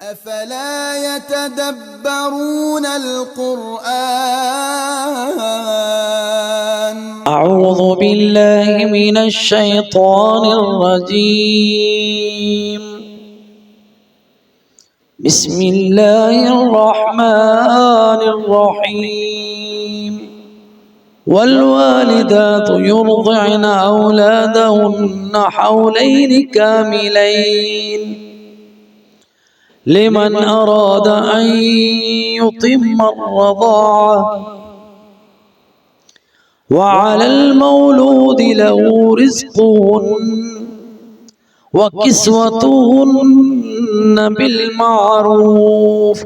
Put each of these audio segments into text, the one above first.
أفلا يتدبرون القرآن أعوذ بالله من الشيطان الرجيم بسم الله الرحمن الرحيم والوالدات يرضعن أولادهن حولين كاملين لمن أراد أن يتم الرضاعة وعلى المولود له رزقهن وكسوتهن بالمعروف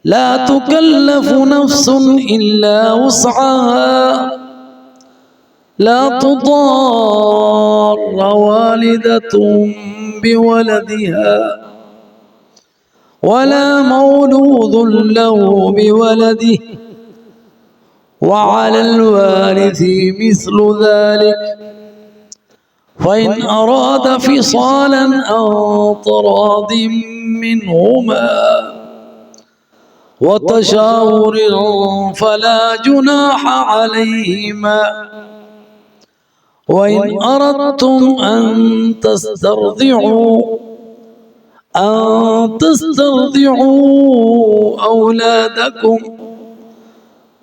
لا تكلف نفس إلا وسعها لا تضار والدة بولدها ولا مولود له بولده وعلى الوارث مثل ذلك فإن أراد فصالا عن تراض منهما وتشاور فلا جناح عليهما وإن أردتم أن تسترضعوا أولادكم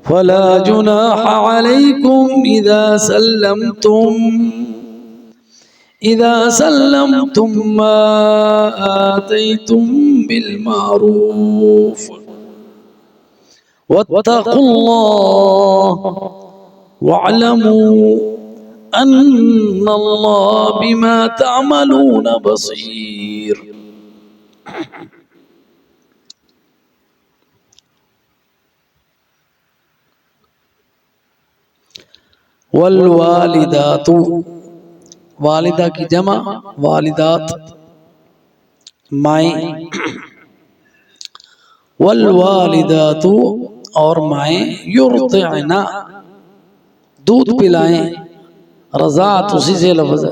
فلا جناح عليكم إذا سلمتم ما آتيتم بالمعروف واتقوا الله واعلموا أن الله بما تعملون بصير. والوالدات والدہ کی جمع والدات مائیں والوالدات اور مائیں یرضعن دودھ پلائیں رضاعت اسی سے لفظ ہے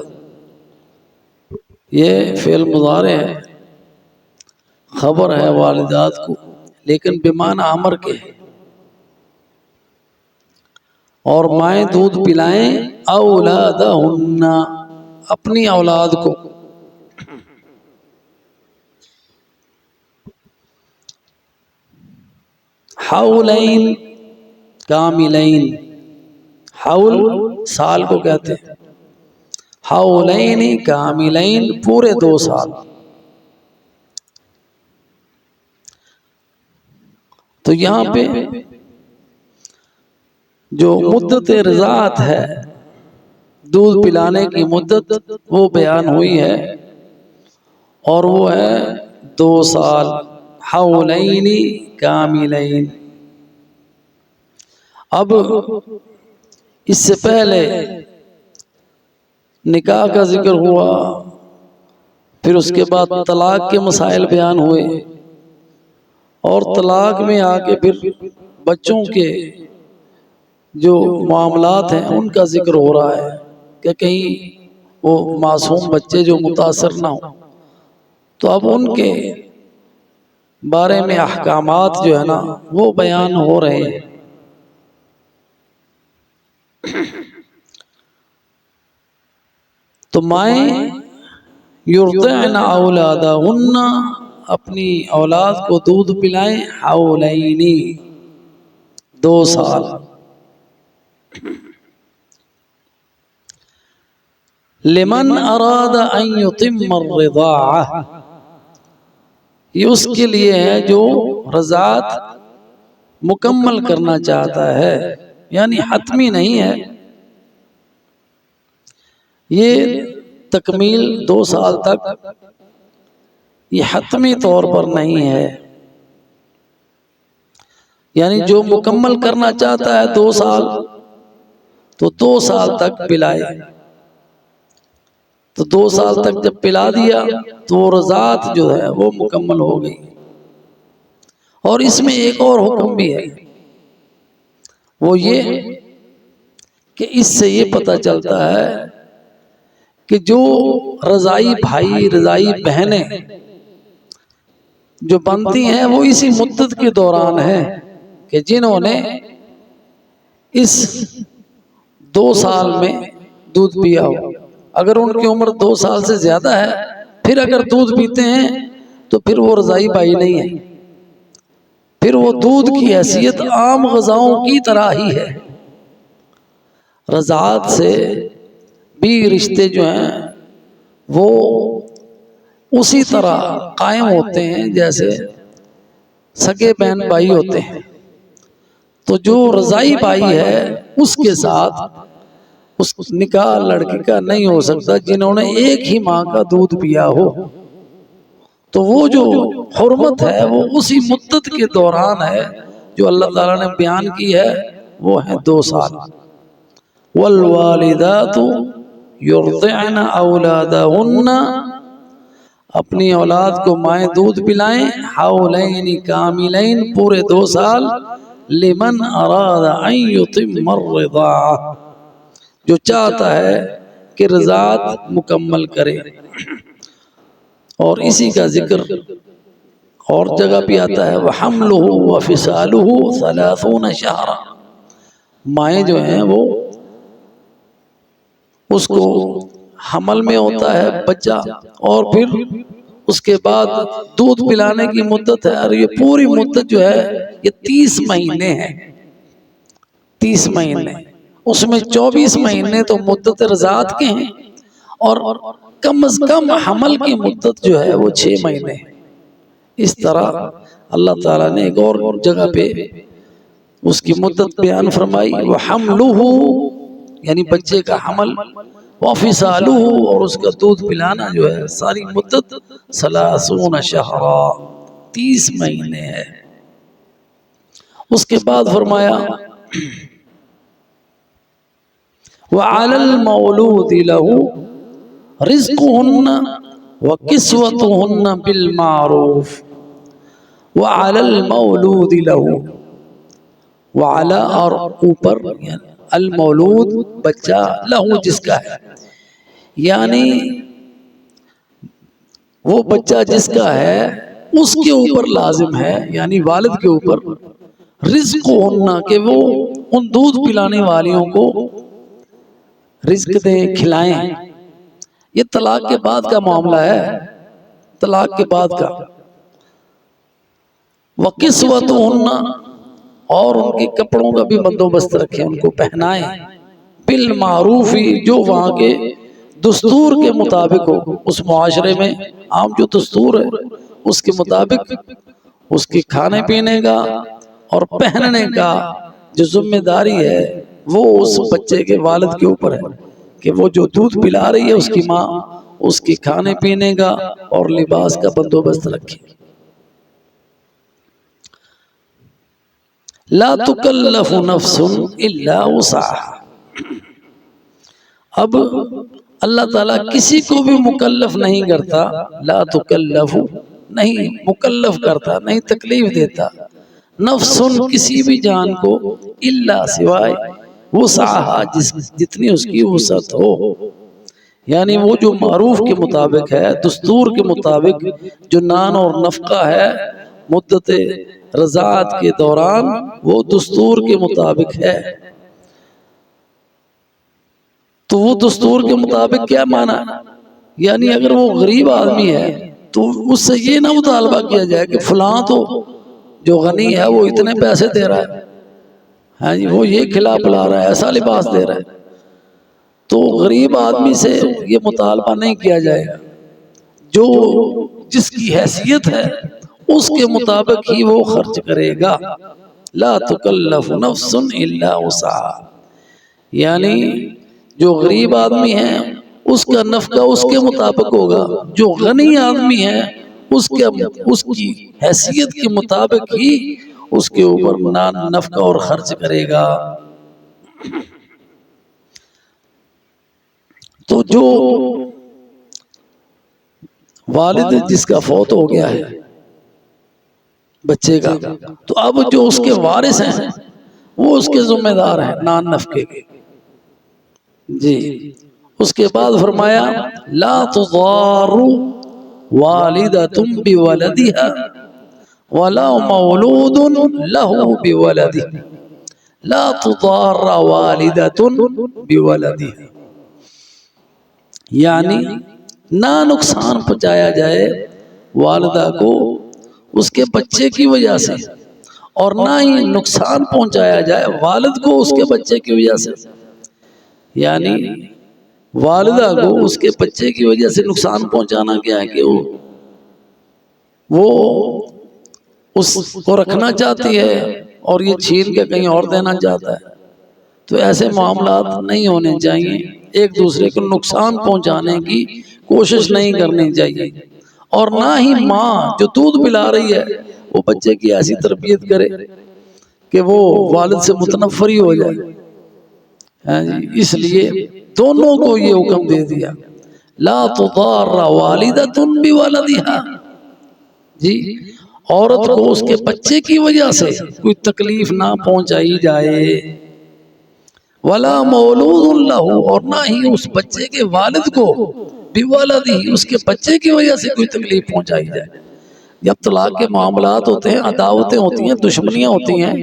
یہ فعل مضارع ہے خبر ہے والدات کو لیکن بمعنی امر کے ہے اور مائیں دودھ پلائیں اولادہن اپنی اولاد کو حولین کاملین حول سال کو کہتے ہیں حولین کاملین پورے 2 سال تو یہاں پہ جو مدت رضاعت ہے دودھ پلانے کی مدت وہ بیان ہوئی ہے اور وہ ہے 2 سال حولین کاملین. اب اس سے پہلے نکاح کا ذکر ہوا پھر اس کے بعد طلاق کے مسائل بیان ہوئے اور طلاق میں آگے پھر بچوں کے جو معاملات ہیں ان کا ذکر ہو رہا ہے کہ کہیں وہ معصوم بچے جو متاثر نہ ہوں تو اب ان کے بارے میں احکامات جو ہے نا وہ بیان ہو رہے ہیں. تو مائیں یرضعن اولادہن اپنی اولاد کو دودھ پلائیں حولین 2 سال لمن اراد ان یتم الرضاعہ یہ اس کے لیے ہے جو رضاعت مکمل کرنا چاہتا ہے یعنی حتمی نہیں ہے یہ تکمیل 2 سال تک یہ حتمی طور پر نہیں ہے یعنی جو مکمل کرنا چاہتا ہے 2 سال تو 2 سال تک پلائے تو 2 سال تک جب پلا دیا تو وہ رضاعت جو ہے وہ مکمل ہو گئی. اور اس میں ایک اور حکم بھی ہے وہ یہ کہ اس سے یہ پتہ چلتا ہے کہ جو رضائی بھائی رضائی بہنیں جو بنتی ہیں وہ اسی مدت کے دوران ہیں کہ جنہوں نے اس 2 سال میں دودھ پیا ہو۔ اگر ان کی عمر 2 سال سے زیادہ ہے پھر اگر دودھ پیتے ہیں تو پھر وہ رضائی بھائی نہیں ہے، پھر وہ دودھ کی حیثیت عام غذاؤں کی طرح ہی ہے۔ رضاعت سے بھی رشتے جو ہیں وہ اسی طرح قائم ہوتے ہیں جیسے سگے بہن بھائی ہوتے ہیں۔ تو جو رضائی بھائی ہے اس کے ساتھ اس نکاح لڑکی کا نہیں ہو سکتا جنہوں نے ایک ہی ماں کا دودھ پیا ہو۔ تو وہ جو حرمت ہے وہ اسی مدت کے دوران ہے جو اللہ تعالیٰ نے بیان کی ہے، وہ ہے 2 سال۔ والوالدات یرضعن اولادہن، اپنی اولاد کو مائیں دودھ پلائیں، حولین کاملین، پورے 2 سال، لمن اراد ان یتم الرضاعہ، جو چاہتا ہے کہ رضاعت مکمل کرے۔ اور اسی کا ذکر اور جگہ بھی آتا ہے وَحَمْلُهُ وَفِصَالُهُ 30 شَهْرًا، مائیں جو ہیں وہ اس کو حمل میں ہوتا ہے بچہ، اور پھر اس کے بعد دودھ پلانے کی مدت ہے، اور یہ پوری مدت جو ہے یہ 30 مہینے ہیں۔ 30 مہینے، اس میں 24 مہینے تو مدت رضاعت کے ہیں، اور کم از کم حمل کی مدت جو ہے وہ 6 مہینے ہیں۔ اس طرح اللہ تعالیٰ نے ایک اور جگہ پہ اس کی مدت بیان فرمائی، وَحَمْلُهُ یعنی بچے کا حمل، وَفِصَالُهُ اور اس کا دودھ پلانا جو ہے ساری مدت 30 شہرا، 30 مہینے ہے۔ اس کے بعد فرمایا وَعَلَى الْمَوْلُودِ لَهُ رِزْقُهُنَّ وَكِسْوَتُهُنَّ بِالْمَعْرُوفِ۔ وَعَلَى الْمَوْلُودِ لَهُ، وَعَلَى اور اوپر، یعنی المولود بچہ، لہو جس کا ہے، یعنی وہ بچہ جس کا ہے اس کے اوپر لازم ہے، یعنی والد کے اوپر، رزقہن کہ وہ ان دودھ پلانے والیوں کو رزق دیں، کھلائیں۔ یہ طلاق کے بعد کا معاملہ ہے، طلاق کے بعد کا۔ وَقِسْوَتُهُنَّ اور ان کے کپڑوں کا بھی بندوبست رکھیں، ان کو پہنائیں، بالمعروف جو وہاں کے دستور کے مطابق ہو، اس معاشرے میں عام جو دستور ہے اس کے مطابق اس کے کھانے پینے کا اور پہننے کا جو ذمہ داری ہے وہ اس بچے کے والد کے اوپر ہے کہ وہ جو دودھ پلا رہی ہے اس کی ماں، اس کے کھانے پینے کا اور لباس کا بندوبست رکھے۔ لا تکلف نفس الا وسعها، اب اللہ تعالیٰ کسی کو بھی مکلف نہیں کرتا، لا تکلف نہیں مکلف کرتا، نہیں تکلیف دیتا، نفس کسی بھی جان کو، الا سوائے وسعها جتنی اس کی وسعت ہو، یعنی وہ جو معروف کے مطابق ہے، دستور کے مطابق جو نان اور نفقہ ہے مدت رضاعت کے دوران وہ دستور کے مطابق ہے۔ تو وہ دستور کے مطابق کیا معنی؟ یعنی اگر وہ غریب آدمی ہے تو اس سے یہ نہ مطالبہ کیا جائے کہ فلاں تو جو غنی ہے وہ اتنے پیسے دے رہا ہے، ہاں جی وہ یہ کھلا پلا رہا ہے، ایسا لباس دے رہا ہے، تو غریب آدمی سے یہ مطالبہ نہیں کیا جائے گا، جو جس کی حیثیت ہے اس کے مطابق ہی وہ خرچ کرے گا۔ لا تکلف نفس الا وسعها، یعنی جو غریب آدمی ہے اس کا نفقہ اس کے مطابق ہوگا، جو غنی آدمی ہے اس کی حیثیت کے مطابق ہی اس کے اوپر نفقہ اور خرچ کرے گا۔ تو جو والد جس کا فوت ہو گیا ہے بچے کا، تو اب جو اس کے وارث ہیں وہ اس کے ذمہ دار ہیں نان نفقے کے، جی اس کے بعد فرمایا لا تضار والدۃ بولدها ولا مولود له بولده لا تضار والدۃ بولدها، یعنی نہ نقصان پہنچایا جائے والدہ کو اس کے بچے کی وجہ سے، اور نہ ہی نقصان پہنچایا جائے والد کو اس کے بچے کی وجہ سے، یعنی والدہ کو اس کے بچے کی وجہ سے نقصان پہنچانا کیا ہے کہ وہ اس کو رکھنا چاہتی ہے اور یہ چھین کے کہیں اور دینا چاہتا ہے، تو ایسے معاملات نہیں ہونے چاہیے، ایک دوسرے کو نقصان پہنچانے کی کوشش نہیں کرنی چاہیے، اور نہ ہی ماں جو دودھ پلا رہی ہے وہ بچے کی ایسی تربیت کرے کہ وہ والد سے متنفر ہی ہو جائے۔ اس لیے دونوں کو یہ حکم دے دیا لا تضار والدۃ بولدها، جی عورت کو اس کے بچے کی وجہ سے کوئی تکلیف نہ پہنچائی جائے، ولا مولود له، اور نہ ہی اس بچے کے والد کو بولدہ، اس کے بچے کی وجہ سے کوئی تکلیف پہنچائی جائے۔ جب طلاق کے معاملات ہوتے ہیں، عداوتیں ہوتی ہیں، دشمنیاں ہوتی ہیں،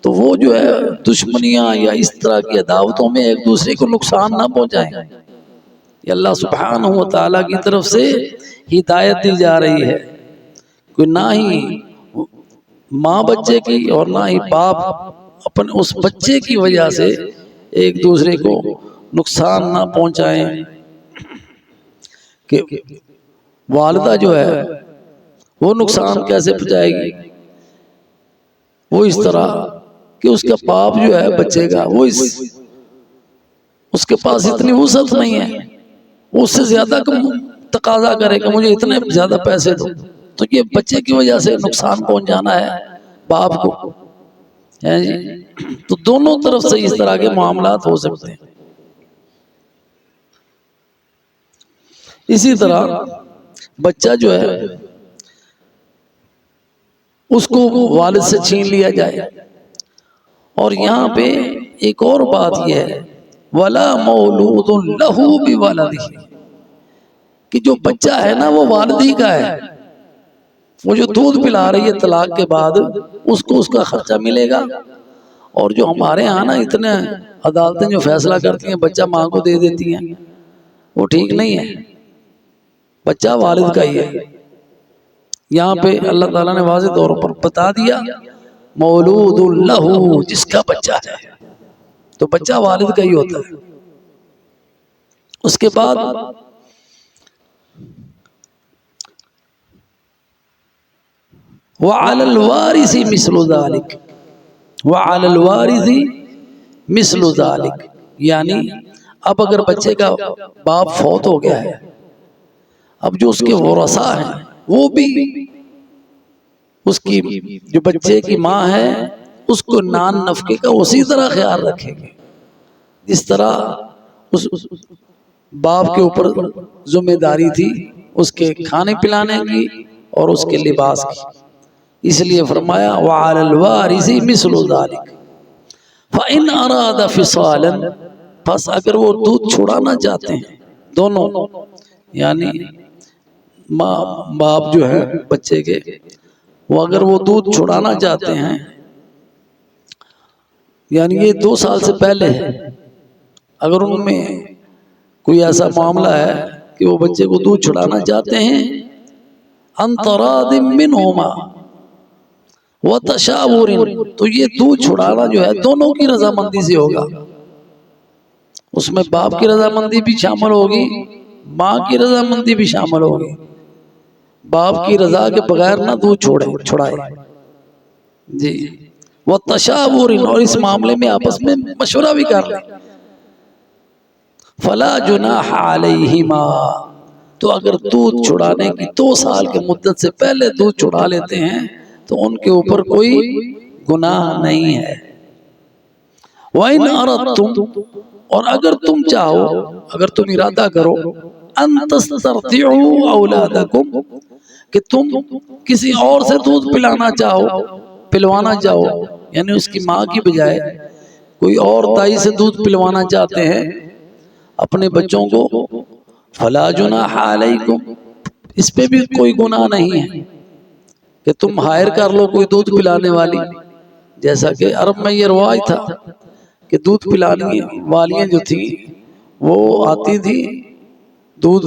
تو وہ جو ہے دشمنیاں یا اس طرح کی عداوتوں میں ایک دوسرے کو نقصان نہ پہنچائیں، یہ اللہ سبحانہ و تعالیٰ کی طرف سے ہدایت دی جا رہی ہے کہ نہ ہی ماں بچے کی اور نہ ہی باپ اپنے اس بچے کی وجہ سے ایک دوسرے کو نقصان نہ پہنچائیں، کہ والدہ جو ہے وہ نقصان کیسے پہنچائے گی؟ وہ اس طرح کہ اس کا باپ جو ہے بچے کا، وہ اس کے پاس اتنی وسعت نہیں ہے، وہ اس سے زیادہ تقاضا کرے کہ مجھے اتنے زیادہ پیسے دو، تو یہ بچے کی وجہ سے نقصان پہنچانا ہے باپ کو، تو دونوں طرف سے اس طرح کے معاملات ہو سکتے ہیں۔ اسی طرح بچہ جو ہے اس کو والد سے چھین لیا جائے، اور یہاں پہ ایک اور بات یہ ہے وَلَا مَوْلُودٌ لَهُ بِوَلَدِهِ، کہ جو بچہ ہے نا وہ والد ہی کا ہے، وہ جو دودھ پلا رہی ہے طلاق کے بعد اس کو اس کا خرچہ ملے گا، اور جو ہمارے ہاں نا اتنے عدالتیں جو فیصلہ کرتی ہیں بچہ ماں کو دے دیتی ہیں، وہ ٹھیک نہیں ہے، بچہ والد کا ہی ہے۔ یہاں پہ اللہ تعالیٰ نے واضح طور پر بتا دیا مولود لہو، جس کا بچہ ہے تو بچہ والد کا ہی ہوتا ہے۔ اس کے بعد وَعَلَى الْوَارِثِ مِثْلُ ذَلِكَ، وَعَلَى الْوَارِثِ مِثْلُ ذَلِكَ، یعنی اب اگر بچے کا باپ فوت ہو گیا ہے، اب جو اس کے ورثاء ہیں وہ بھی اس کی جو بچے کی ماں ہے اس کو نان نفقے کا اسی طرح خیال رکھیں گے جس طرح اس باپ کے اوپر ذمہ داری تھی اس کے کھانے پلانے کی اور اس کے لباس کی۔ اس لیے فرمایا وَعَلَى الْوَارِثِ مِثْلُ ذَلِكَ فَإِنْ أَرَادَ فِصَالًا، پس اگر وہ دودھ چھڑانا چاہتے ہیں دونوں، یعنی ماں باپ جو ہے بچے کے، وہ اگر وہ دودھ چھڑانا چاہتے ہیں، یعنی یہ 2 سال سے پہلے ہے، اگر ان میں کوئی ایسا معاملہ ہے کہ وہ بچے کو دودھ چھڑانا چاہتے ہیں عن تراض منہما وتشاور، تو یہ دودھ چھڑانا جو ہے دونوں کی رضامندی سے ہوگا، اس میں باپ کی رضامندی بھی شامل ہوگی، ماں کی رضامندی بھی شامل ہوگی، باپ کی رضا کے بغیر نہ دودھ چھڑائے جی، وتشاور، اور اس معاملے میں آپس میں مشورہ بھی کر لیں، فلا جناح علیہما، تو اگر دودھ چھڑانے کی 2 سال کے مدت سے پہلے دودھ چھڑا لیتے ہیں تو ان کے اوپر کوئی گناہ نہیں ہے۔ وَإِنْ أَرَدْتُمْ، اور اگر تم چاہو، اگر تم ارادہ کرو، أَن تَسْتَرْضِعُوا أَوْلَادَكُمْ، کہ تم کسی اور سے دودھ پلوانا چاہو، یعنی اس کی ماں کی بجائے کوئی اور دائی سے دودھ پلوانا چاہتے ہیں، اپنے بچوں کو فلا جناح علیکم، اس پہ بھی کوئی گناہ نہیں ہے کہ تم ہائر کر لو کوئی دودھ پلانے والی، جیسا کہ عرب میں یہ رواج تھا کہ دودھ پلانے والیاں جو تھیں وہ آتی تھی دودھ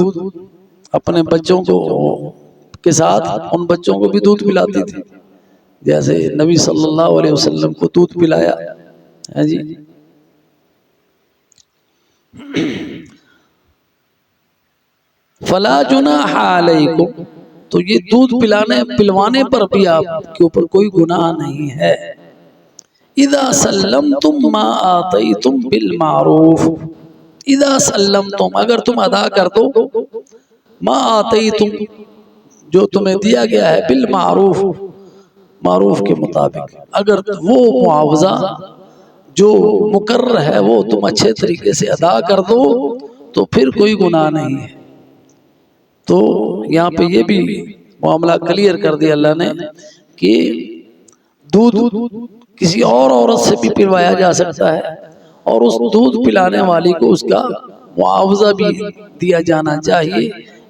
اپنے بچوں کو کے ساتھ ان بچوں کو بھی دودھ پلاتی تھی، جیسے نبی صلی اللہ علیہ وسلم کو دودھ پلایا ہے جی۔ فلا جناح علیکم، تو یہ دودھ پلوانے پر بھی آپ کے اوپر کوئی گناہ نہیں ہے۔ اذا سلمتم ما آتیتم بالمعروف، اذا سلمتم، اگر تم ادا کر دو، ما آتیتم، جو تمہیں دیا گیا ہے، بالمعروف، معروف کے مطابق، اگر وہ معاوضہ جو مقرر ہے وہ تم اچھے طریقے سے ادا کر دو تو پھر کوئی گناہ نہیں ہے۔ تو یہاں پہ یہ بھی معاملہ کلیئر کر دیا اللہ نے کہ دودھ کسی اور عورت سے بھی پلوایا جا سکتا ہے، اور اس دودھ پلانے والی کو اس کا معاوضہ بھی دیا جانا چاہیے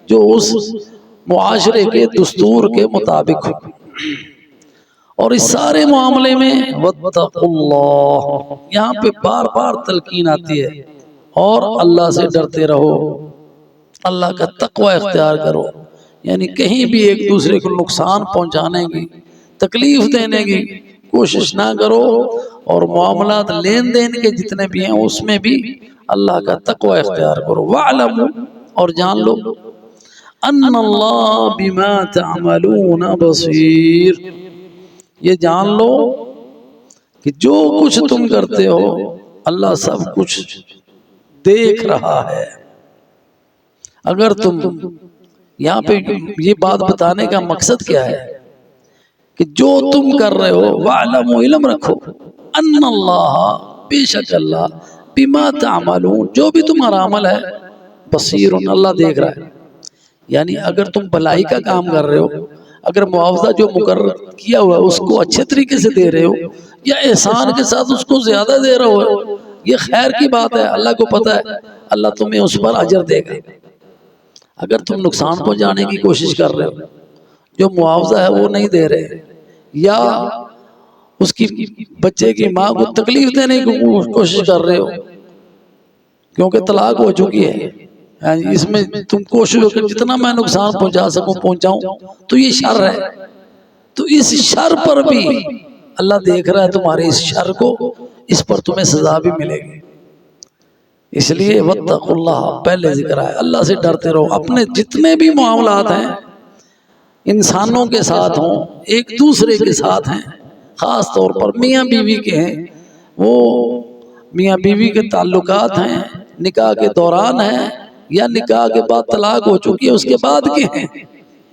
جو اس معاشرے کے دستور کے مطابق ہو۔ اور اس سارے معاملے میں واتقوا اللہ، یہاں پہ بار بار تلقین آتی ہے، اور اللہ سے ڈرتے رہو، اللہ کا تقوی اختیار کرو، یعنی کہیں بھی ایک دوسرے کو نقصان پہنچانے کی، تکلیف دینے کی کوشش نہ کرو، اور معاملات لین دین کے جتنے بھی ہیں اس میں بھی اللہ کا تقوی اختیار کرو۔ وَاعْلَمُوا، اور جان لو، ان اللہ بما تعملون بصیر، یہ جان لو کہ جو کچھ تم کرتے ہو اللہ سب کچھ دیکھ رہا ہے۔ اگر تم یہاں پہ یہ بات بتانے کا مقصد کیا ہے کہ جو تم کر رہے ہو وَاعْلَمُوا، علم رکھو، ان اللہ، بے شک اللہ، بما تعملون، جو بھی تمہارا عمل ہے، بصیر، اللہ دیکھ رہا ہے۔ یعنی اگر تم بھلائی کا کام کر رہے ہو، اگر معاوضہ جو مقرر کیا ہوا ہے اس کو اچھے طریقے سے دے رہے ہو، یا احسان کے ساتھ اس کو زیادہ دے رہے ہو، یہ خیر کی بات ہے، اللہ کو پتہ ہے، اللہ تمہیں اس پر اجر دے گا۔ اگر تم نقصان پہنچانے کی کوشش کر رہے ہو، جو معاوضہ ہے وہ نہیں دے رہے، یا اس کی بچے کی ماں کو تکلیف دینے کی کوشش کر رہے ہو کیونکہ طلاق ہو چکی ہے، اس میں تم کوشش ہو کہ جتنا میں نقصان پہنچا سکوں پہنچاؤں، تو یہ شر ہے، تو اس شر پر بھی اللہ دیکھ رہا ہے تمہارے اس شر کو، اس پر تمہیں سزا بھی ملے گی۔ اس لیے واتقوا اللہ، پہلے ذکر ہے، اللہ سے ڈرتے رہو، اپنے جتنے بھی معاملات ہیں انسانوں کے ساتھ ہوں، ایک دوسرے کے ساتھ ہیں، خاص طور پر میاں بیوی کے ہیں، وہ میاں بیوی کے تعلقات ہیں، نکاح کے دوران ہیں یا نکاح کے بعد طلاق ہو چکی ہے اس کے بعد کے ہیں،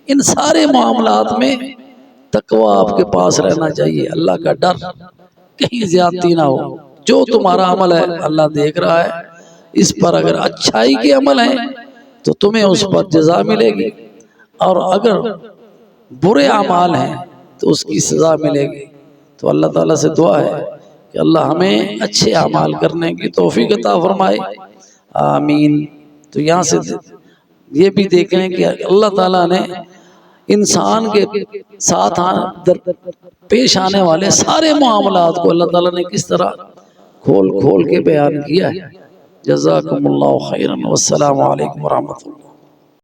ان سارے معاملات میں تقوی آپ کے پاس رہنا چاہیے، اللہ کا ڈر، کہیں زیادتی نہ ہو۔ جو تمہارا عمل ہے اللہ دیکھ رہا ہے، اس پر اگر اچھائی کے عمل ہیں تو تمہیں اس پر جزا ملے گی، اور اگر برے اعمال ہیں تو اس کی سزا ملے گی۔ تو اللہ تعالیٰ سے دعا ہے کہ اللہ ہمیں اچھے اعمال کرنے کی توفیق عطا فرمائے، آمین۔ تو یہاں سے یہ بھی دیکھ لیں کہ اللہ تعالیٰ نے انسان کے ساتھ پیش آنے والے سارے معاملات کو اللہ تعالیٰ نے کس طرح کھول کھول کے بیان کیا ہے۔ جزاکم اللہ خیرا، والسلام علیکم ورحمۃ اللہ۔